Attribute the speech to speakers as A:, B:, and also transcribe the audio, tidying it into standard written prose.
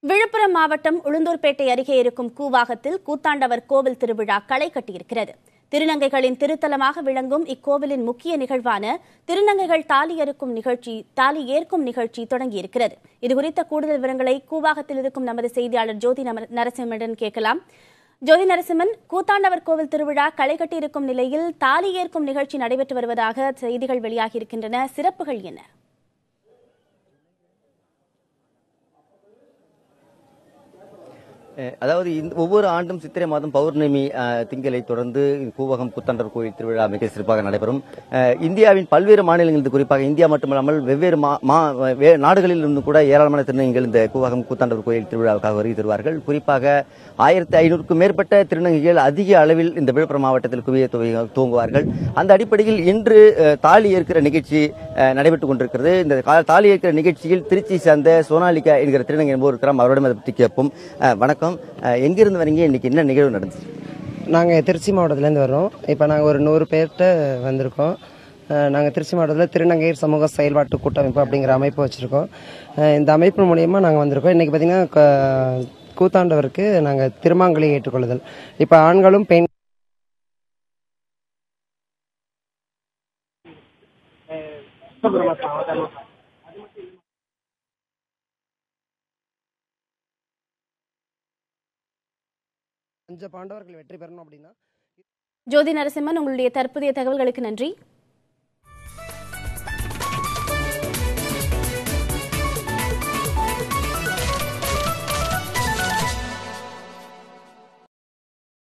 A: விழுப்புரம் மாவட்டம் உளுந்தூர்பேட்டை அருகே இருக்கும் கூவாகத்தில் கூத்தாண்டவர் கோவில் திருவிழா களை கட்டியிருக்கிறது. திருநங்கைகளின் திருத்தலமாக விளங்கும் இக்கோவிலின் முக்கிய நிகழ்வான திருநங்கைகள் தாலி ஏற்கும் நிகழ்ச்சி தொடங்கியிருக்கிறது. இதுகுறித்த கூடுதல் விவரங்களை கூவாகத்தில் இருக்கும் நமது செய்தியாளர் ஜோதி நரசிம்மனிடம் கேட்கலாம். ஜோதி நரசிம்மன், கூத்தாண்டவர் கோவில் திருவிழா களை கட்டியிருக்கும் நிலையில் தாலி ஏற்கும் நிகழ்ச்சி நடைபெற்று வருவதாக செய்திகள் வெளியாகியிருக்கின்றன. சிறப்புகள் என்ன?
B: அதாவது ஒவ்வொரு ஆண்டும் சித்திரை மாதம் பௌர்ணமி திங்களை தொடர்ந்து கூவகம் கூத்தாண்டவர் கோயில் திருவிழா மிக சிறப்பாக நடைபெறும். இந்தியாவின் பல்வேறு மாநிலங்களில், குறிப்பாக இந்தியா மட்டுமல்லாமல் வெவ்வேறு நாடுகளில் இருந்து கூட ஏராளமான திருநங்கைகள் இந்த கூவகம் கூத்தாண்டவர் கோயில் திருவிழாவுக்காக வருகை தருவார்கள். குறிப்பாக 1500க்கும் மேற்பட்ட திருநங்கைகள் அதிக அளவில் இந்த விழுப்புரம் மாவட்டத்தில் குவிய துவங்குவார்கள். அந்த அடிப்படையில் இன்று தாலி ஏற்கிற நிகழ்ச்சி நடைபெற்றுக் கொண்டிருக்கிறது. இந்த தாலி ஏற்கிற நிகழ்ச்சியில் திருச்சி சேர்ந்த சோனாலிகா என்கிற திருநங்கை என்பவர் இருக்கிறோம். அவரிடம் அதை பற்றி கேட்போம். வணக்கம், எங்கிருந்து வரீங்க? இன்னைக்கு என்ன நிகழ்வு நடந்துச்சு?
C: நாங்கள் திருச்சி மாவட்டத்திலேருந்து வரோம். இப்போ நாங்கள் ஒரு 100 பேர்கிட்ட வந்திருக்கோம். நாங்கள் திருச்சி மாவட்டத்தில் திருநங்கையர் சமூக செயல்பாட்டு கூட்டமைப்பு அப்படிங்கிற அமைப்பு வச்சுருக்கோம். இந்த அமைப்பு மூலயமா நாங்கள் வந்திருக்கோம். இன்றைக்கி பார்த்திங்கன்னா கூத்தாண்டவருக்கு நாங்கள் திருமாங்கலி ஏற்றுக்கொள்ளுதல். இப்போ ஆண்களும் பெண் பாண்டவர்கள் வெற்றி பெறணும் அப்படின்னா.
A: ஜோதி நரசிம்மன், உங்களுடைய தற்போதைய தகவல்களுக்கு நன்றி.